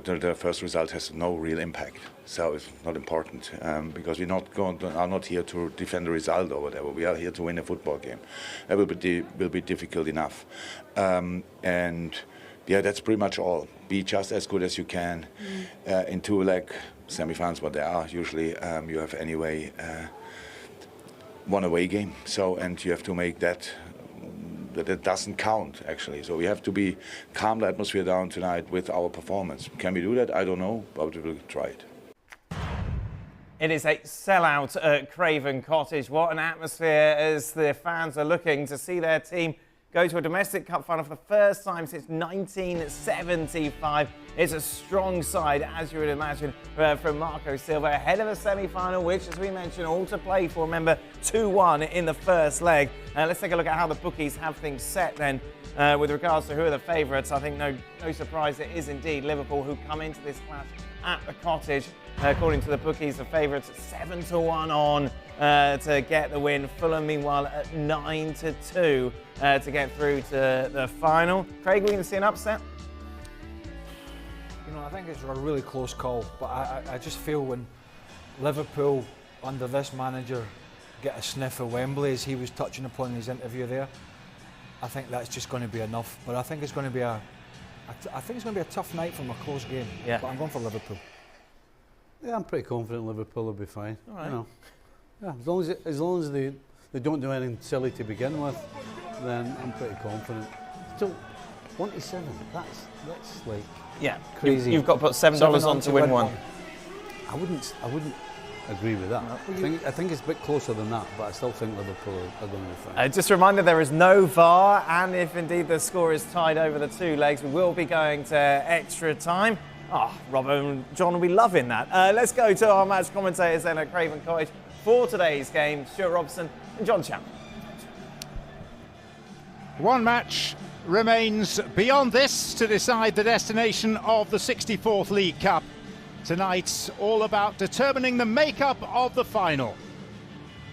the first result has no real impact. So it's not important because are not here to defend the result or whatever. We are here to win a football game. That will be difficult enough. And yeah, that's pretty much all. Be just as good as you can in two-leg semi-finals, what they are usually. You have anyway one away game. So and you have to make that it doesn't count, actually. So we have to calm the atmosphere down tonight with our performance. Can we do that? I don't know, but we will try it. It is a sellout at Craven Cottage. What an atmosphere as the fans are looking to see their team go to a domestic cup final for the first time since 1975. It's a strong side, as you would imagine, from Marco Silva, ahead of a semi-final, which, as we mentioned, all to play for. Remember, 2-1 in the first leg. Let's take a look at how the bookies have things set then. With regards to who are the favourites, I think no surprise it is indeed Liverpool, who come into this clash at the Cottage. According to the bookies, the favourites at 7-1 on to get the win. Fulham, meanwhile, at 9-2 to get through to the final. Craig, we going to see an upset? You know, I think it's a really close call, but I just feel when Liverpool, under this manager, get a sniff of Wembley, as he was touching upon in his interview there, I think that's just going to be enough. But I think it's going to be a tough night from a close game. Yeah. But I'm going for Liverpool. Yeah, I'm pretty confident Liverpool will be fine. All right. You know. Yeah, as long as they don't do anything silly to begin with, then I'm pretty confident. Still, 1-7. That's like crazy. You've got to put $7 on to win one. I wouldn't agree with that. I think it's a bit closer than that, but I still think Liverpool are going to be fine. Just a reminder, there is no VAR, and if indeed the score is tied over the two legs, we will be going to extra time. Rob and John will be loving that. Let's go to our match commentators then at Craven Cottage for today's game. Stuart Robson and John Champ. One match remains beyond this to decide the destination of the 64th League Cup. Tonight's all about determining the makeup of the final.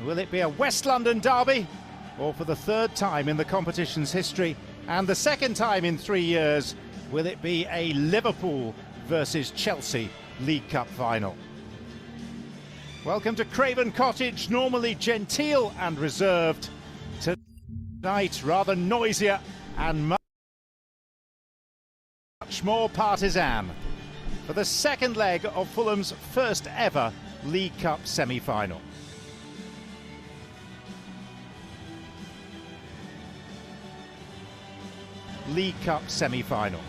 Will it be a West London derby, or for the third time in the competition's history and the second time in 3 years, will it be a Liverpool versus Chelsea League Cup final? Welcome to Craven Cottage, normally genteel and reserved. Tonight, rather noisier and much more partisan, for the second leg of Fulham's first ever League Cup semi-final. League Cup semi-final.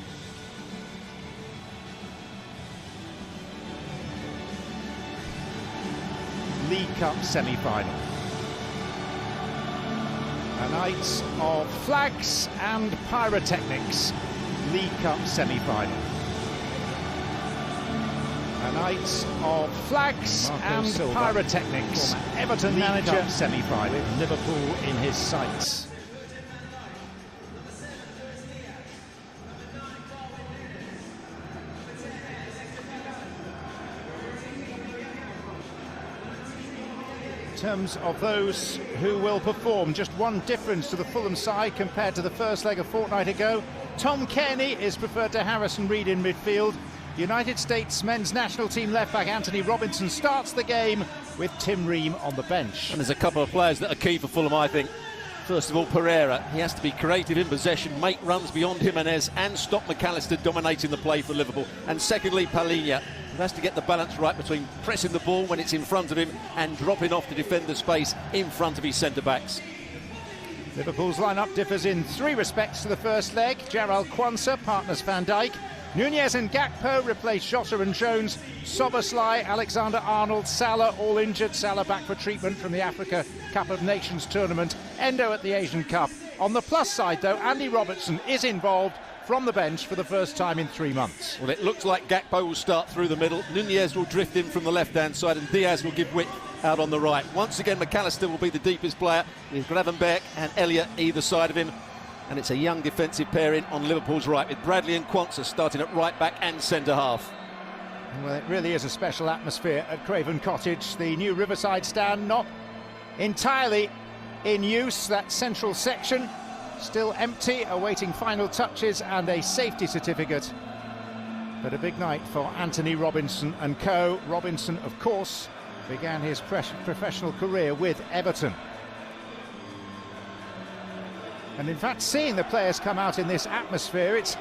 League Cup semi-final. A night of flags and pyrotechnics. League Cup semi-final. A night of flags and pyrotechnics. Everton League Cup semi-final with Liverpool in his sights. In terms of those who will perform, just one difference to the Fulham side compared to the first leg a fortnight ago. Tom Cairney is preferred to Harrison Reed in midfield. United States men's national team left-back Anthony Robinson starts the game with Tim Ream on the bench. And there's a couple of players that are key for Fulham, I think. First of all, Pereira. He has to be creative in possession, make runs beyond Jimenez and stop McAllister dominating the play for Liverpool. And secondly, Palhinha, who has to get the balance right between pressing the ball when it's in front of him and dropping off to defend the space in front of his centre-backs. Liverpool's lineup differs in three respects to the first leg. Jarrell Quansah partners Van Dijk. Nunez and Gakpo replace Jota and Jones. Szoboszlai, Alexander-Arnold, Salah all injured. Salah back for treatment from the Africa Cup of Nations tournament. Endo at the Asian Cup. On the plus side, though, Andy Robertson is involved from the bench for the first time in 3 months. Well, it looks like Gakpo will start through the middle. Nunez will drift in from the left-hand side and Diaz will give width out on the right. Once again, McAllister will be the deepest player with Gravenberch and Elliott either side of him. And it's a young defensive pairing on Liverpool's right with Bradley and Quansah starting at right back and centre half. Well, it really is a special atmosphere at Craven Cottage. The new Riverside stand not entirely in use. That central section still empty, awaiting final touches and a safety certificate But a big night for Anthony Robinson and co. Robinson, of course, began his professional career with Everton. And in fact, seeing the players come out in this atmosphere, it's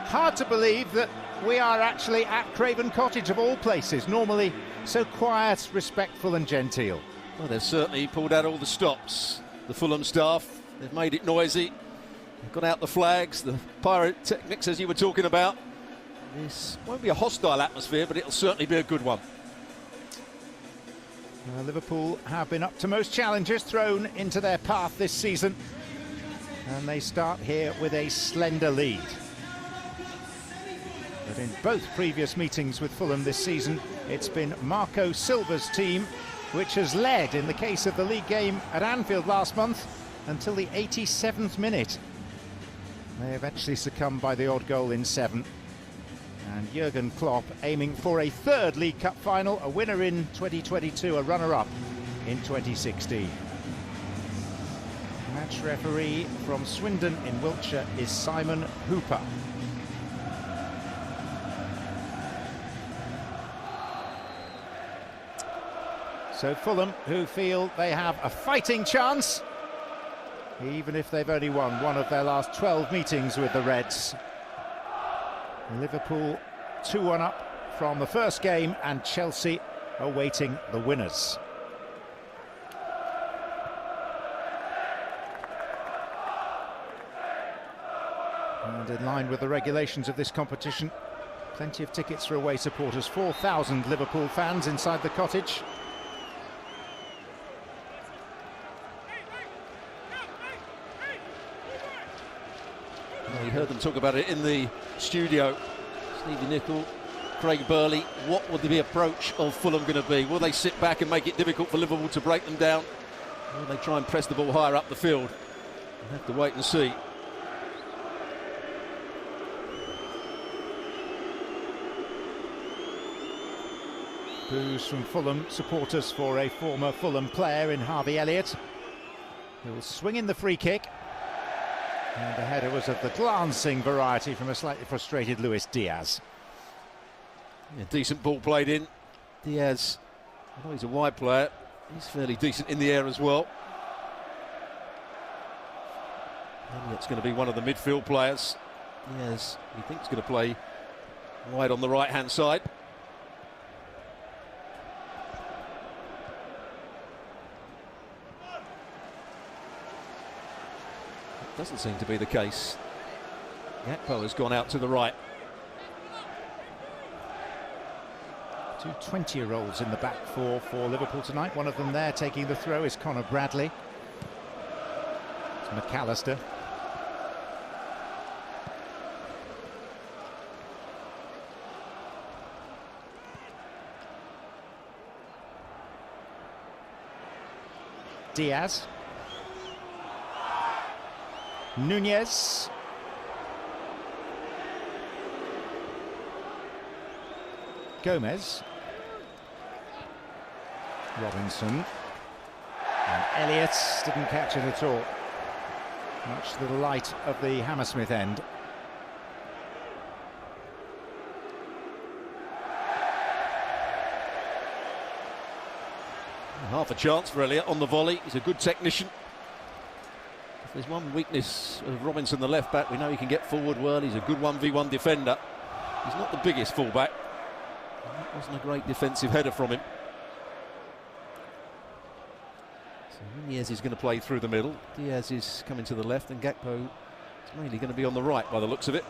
hard to believe that we are actually at Craven Cottage, of all places, normally so quiet, respectful and genteel. Well, they've certainly pulled out all the stops. The Fulham staff, they've made it noisy. They've got out the flags, the pyrotechnics, as you were talking about. This won't be a hostile atmosphere, but it'll certainly be a good one. Liverpool have been up to most challenges thrown into their path this season. And they start here with a slender lead. But in both previous meetings with Fulham this season, it's been Marco Silva's team which has led in the case of the league game at Anfield last month until the 87th minute. They eventually succumbed by the odd goal in 7. And Jurgen Klopp aiming for a third League Cup final, a winner in 2022, a runner-up in 2016. Match referee from Swindon in Wiltshire is Simon Hooper. So Fulham, who feel they have a fighting chance, even if they've only won one of their last 12 meetings with the Reds. Liverpool 2-1 up from the first game, and Chelsea awaiting the winners. And in line with the regulations of this competition, plenty of tickets for away supporters. 4,000 Liverpool fans inside the Cottage. Well, you heard them talk about it in the studio. Stevie Nicol, Craig Burley. What would the approach of Fulham going to be? Will they sit back and make it difficult for Liverpool to break them down? Or will they try and press the ball higher up the field? We'll have to wait and see. Boos from Fulham supporters for a former Fulham player in Harvey Elliott, who will swing in the free kick. And the header was of the glancing variety from a slightly frustrated Luis Diaz. Yeah, decent ball played in. Diaz, although he's a wide player, he's fairly decent in the air as well. Elliott's going to be one of the midfield players. Diaz, he thinks, going to play wide on the right-hand side. Doesn't seem to be the case. Gakpo has gone out to the right. Two 20-year-olds in the back four for Liverpool tonight. One of them there taking the throw is Conor Bradley. It's McAllister. Diaz. Nunez. Gomez. Robinson. And Elliott didn't catch it at all. Much to the delight of the Hammersmith end. Half a chance for Elliott on the volley. He's a good technician. If there's one weakness of Robinson, the left back, we know he can get forward well. He's a good 1v1 defender. He's not the biggest fullback. That wasn't a great defensive header from him. So Nunez is going to play through the middle. Diaz is coming to the left, and Gakpo is mainly going to be on the right by the looks of it.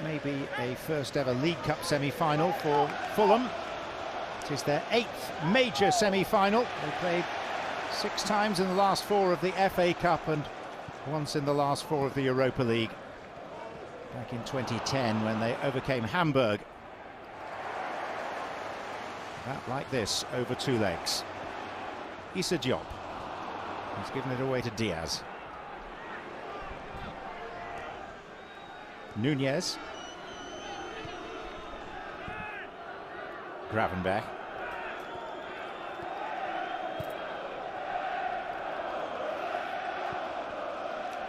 Maybe a first ever League Cup semi-final for Fulham. It is their 8th major semi-final. They played 6 times in the last 4 of the FA Cup and once in the last 4 of the Europa League. Back in 2010 when they overcame Hamburg. That like this over 2 legs. Issa Diop. He's given it away to Diaz. Nunez. Gravenberch.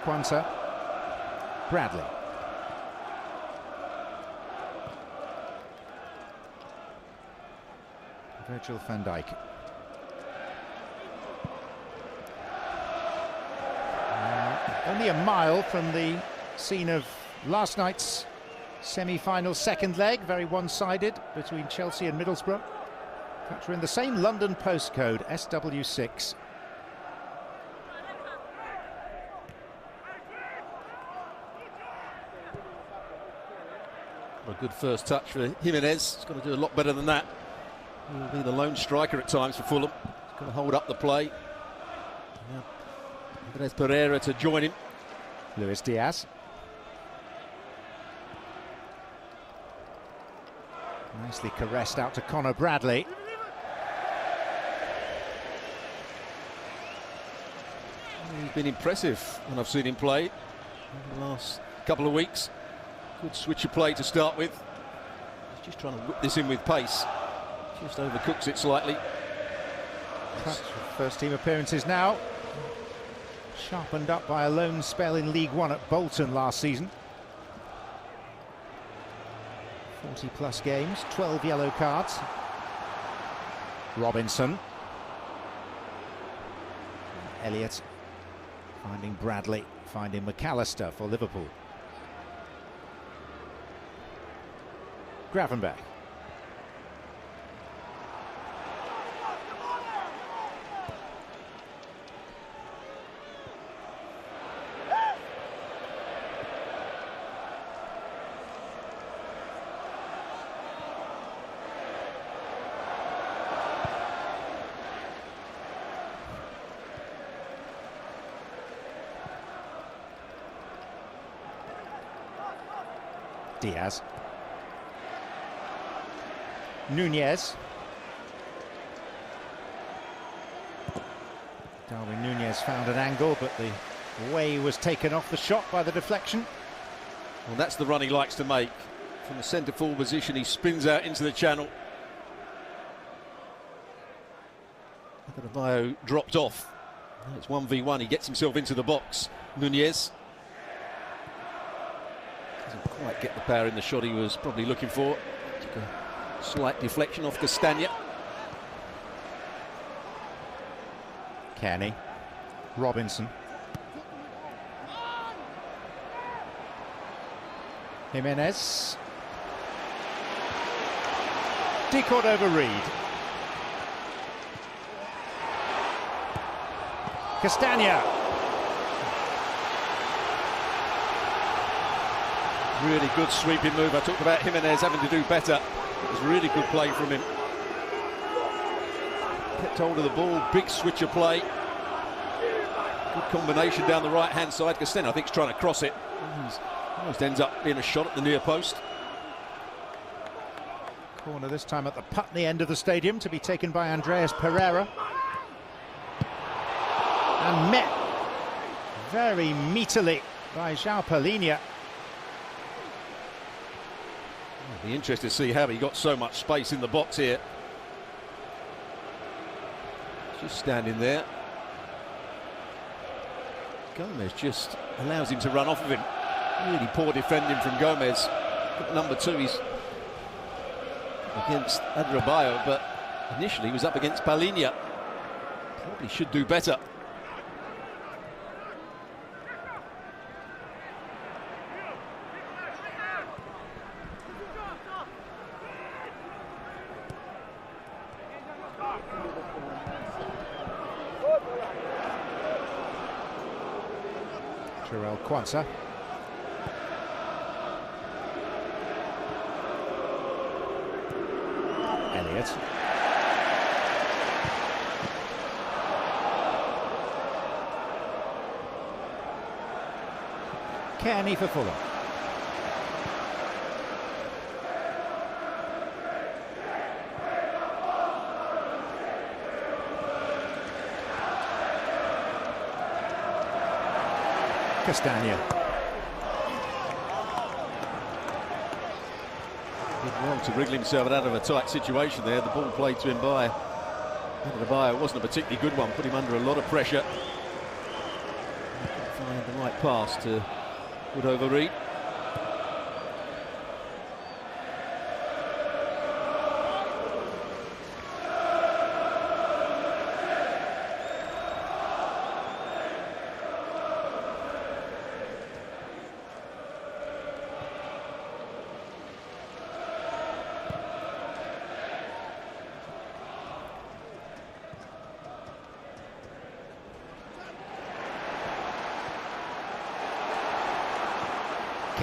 Kwanzaa. Bradley. Virgil van Dijk. Only a mile from the scene of last night's semi-final second leg, very one-sided between Chelsea and Middlesbrough. In fact, we're in the same London postcode, SW6. A good first touch for Jimenez. He's got to do a lot better than that. He'll be the lone striker at times for Fulham. He's got to hold up the play. Yeah. There's Pereira to join him. Luis Diaz. Nicely caressed out to Conor Bradley. He's been impressive when I've seen him play in the last couple of weeks. Good switch of play to start with. He's just trying to whip this in with pace. Just overcooks it slightly. First team appearances now. Sharpened up by a lone spell in League One at Bolton last season. 40 plus games, 12 yellow cards. Robinson. Elliott finding Bradley, finding McAllister for Liverpool. Gravenberch. Diaz. Nunez. Darwin Nunez found an angle, but the way was taken off the shot by the deflection. Well, that's the run he likes to make. From the centre forward position, he spins out into the channel. Adebayo dropped off. Now it's 1v1, he gets himself into the box. Nunez doesn't quite get the power in the shot he was probably looking for. Took a slight deflection off Castagna. Kearney. Robinson. Jimenez. Decored over Reed. Castagna. Really good sweeping move. I talked about Jimenez having to do better. It was really good play from him. Kept hold of the ball, big switch of play. Good combination down the right-hand side. Castagna, I think, is trying to cross it. Almost ends up being a shot at the near post. Corner this time at the Putney end of the stadium, to be taken by Andreas Pereira. And met very meaterly by João Palhinha. It'll be interesting to see how he got so much space in the box here. Just standing there. Gomez just allows him to run off of him. Really poor defending from Gomez. Number 2, he's against Adebayo, but initially he was up against Palhinha. Probably should do better. Jarell Quansah. Elliott. Kearney for Fulham. Castagna. Did well to wriggle himself out of a tight situation there. The ball played to him by Adebayo. It wasn't a particularly good one. Put him under a lot of pressure. Couldn't find the right pass to put over Reed.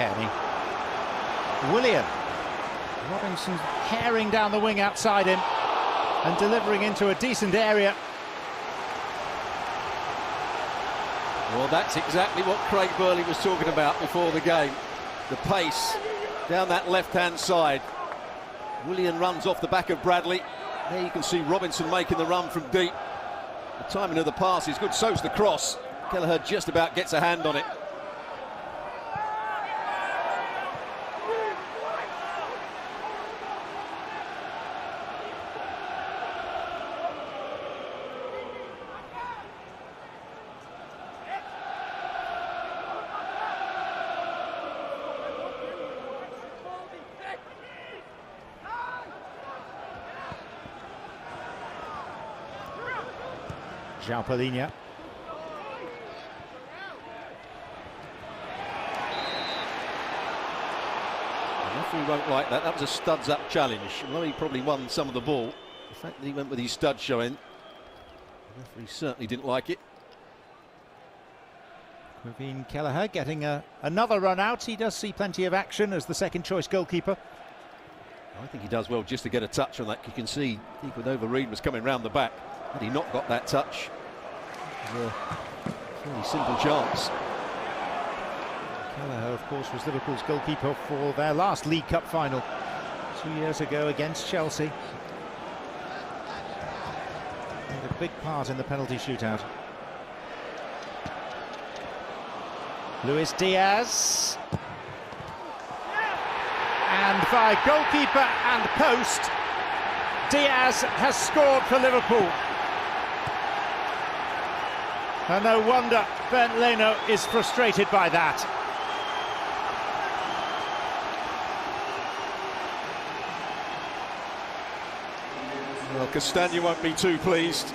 Kearney. Willian. Robinson herring down the wing outside him and delivering into a decent area. Well, that's exactly what Craig Burley was talking about before the game. The pace down that left-hand side. Willian runs off the back of Bradley. There you can see Robinson making the run from deep. The timing of the pass is good, so's the cross. Kelleher just about gets a hand on it. João Palhinha. The referee won't like that. That was a studs-up challenge. Although he probably won some of the ball, the fact that he went with his studs showing, the referee certainly didn't like it. Kevin Kelleher getting another run out. He does see plenty of action as the second choice goalkeeper. I think he does well just to get a touch on that. You can see Keeper Nova Reid was coming round the back. Had he not got that touch, it was a fairly simple chance. Kelleher, of course, was Liverpool's goalkeeper for their last League Cup final 2 years ago against Chelsea. Played a big part in the penalty shootout. Luis Diaz. And by goalkeeper and post, Diaz has scored for Liverpool. And no wonder Bernd Leno is frustrated by that. Well, Castagna won't be too pleased.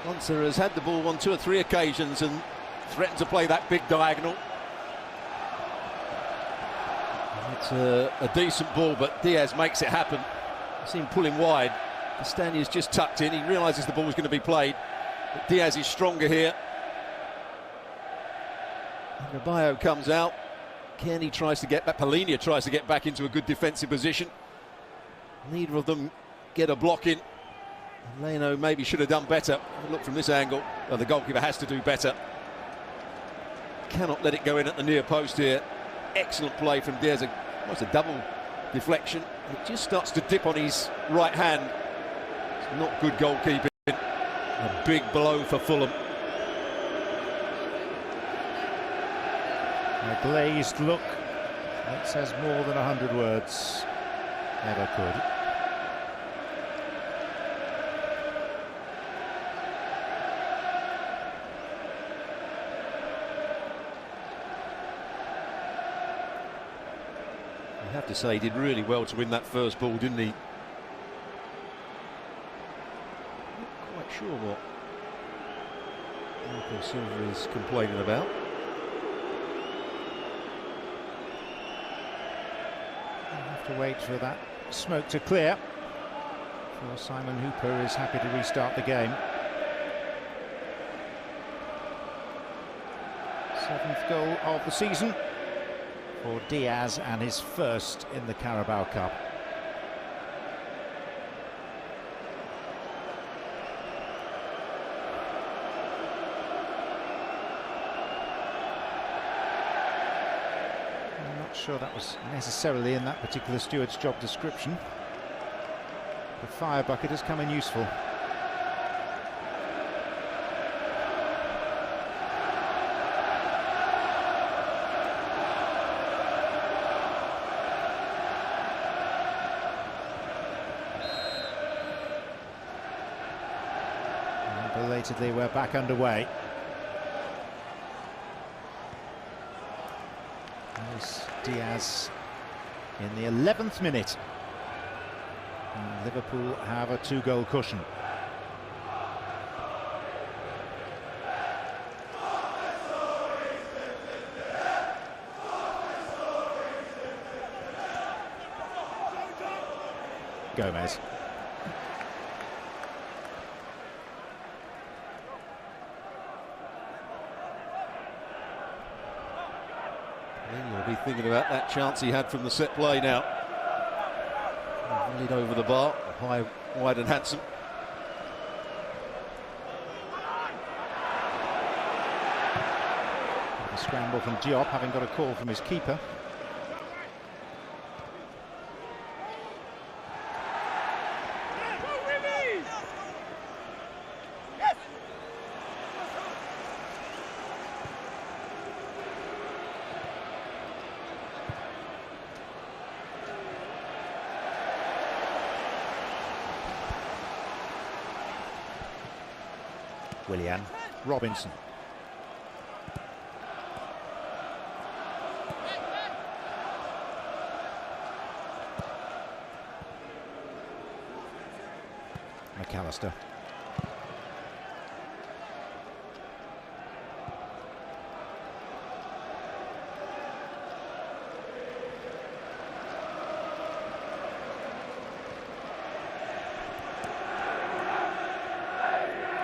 Monser has had the ball on 2 or 3 occasions and threatened to play that big diagonal. It's a decent ball, but Diaz makes it happen. I've seen him pull him wide. Castagna's just tucked in. He realises the ball is going to be played. But Diaz is stronger here. Rabayo comes out. Kearney tries to get back. Palhinha tries to get back into a good defensive position. Neither of them get a block in. Leno maybe should have done better. Look from this angle. Well, the goalkeeper has to do better. Cannot let it go in at the near post here. Excellent play from Diaz. Almost a double deflection. It just starts to dip on his right hand. It's not good goalkeeping. A big blow for Fulham. A glazed look that says more than 100 words. Never could. I have to say he did really well to win that first ball, didn't he? Not quite sure what Marco Silva is complaining about. We'll have to wait for that smoke to clear. For Simon Hooper is happy to restart the game. 7th goal of the season for Diaz and his first in the Carabao Cup. I'm not sure that was necessarily in that particular steward's job description. The fire bucket has come in useful. Belatedly, we're back underway. There's Diaz in the 11th minute. And Liverpool have a 2-goal cushion. Gomez. Then you'll be thinking about that chance he had from the set play now. Lead over the bar, high, wide and handsome. A scramble from Diop, having got a call from his keeper. Willian, Robinson. McAllister.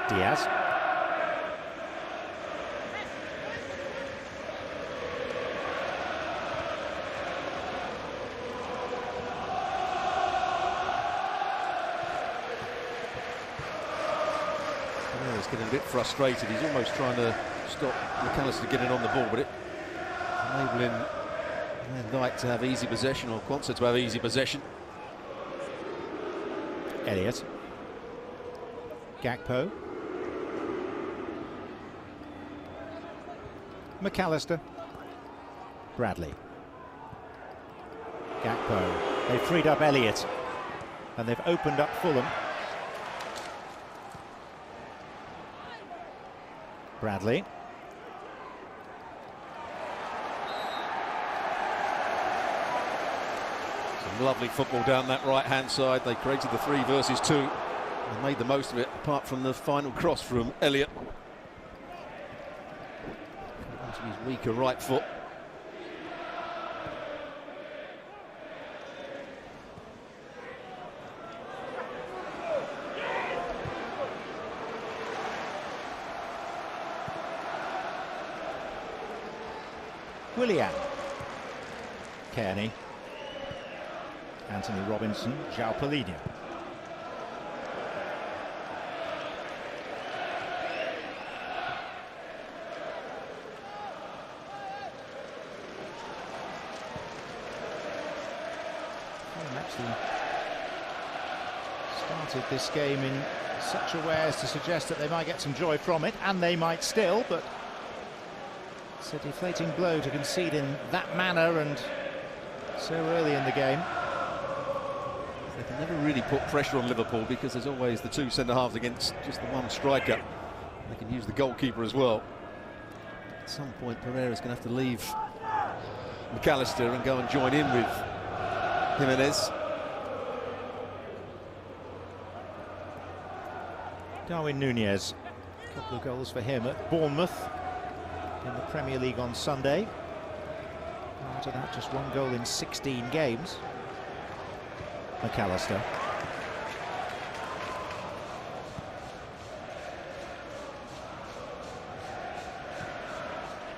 Diaz. He's getting a bit frustrated. He's almost trying to stop McAllister getting on the ball, but it enabling Knight to have easy possession, or Quansah to have easy possession. Elliott. Gakpo. McAllister. Bradley. Gakpo. They've freed up Elliott, and they've opened up Fulham. Bradley. Some lovely football down that right-hand side. They created the 3 versus 2 and made the most of it, apart from the final cross from Elliott. Onto his weaker right foot. Willian. Kearney. Anthony Robinson. João Palhinha. Actually started this game in such a way as to suggest that they might get some joy from it, and they might still, but it's a deflating blow to concede in that manner and so early in the game. They can never really put pressure on Liverpool because there's always the 2 centre-halves against just the 1 striker. They can use the goalkeeper as well. At some point, Pereira's going to have to leave McAllister and go and join in with Jimenez. Darwin Núñez, a couple of goals for him at Bournemouth in the Premier League on Sunday. After that, just 1 goal in 16 games. McAllister.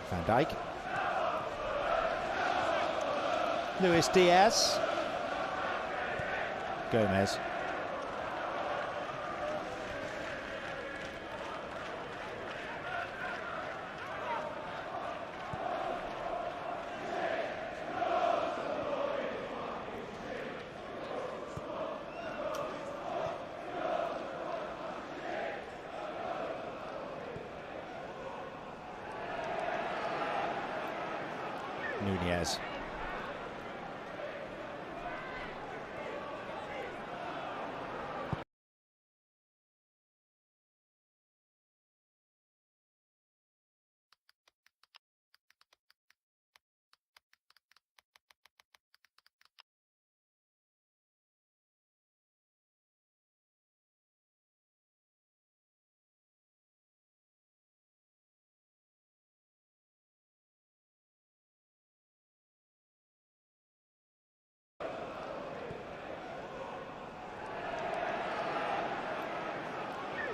Van Dijk. Luis Diaz. Gomez. Núñez.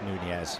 Núñez.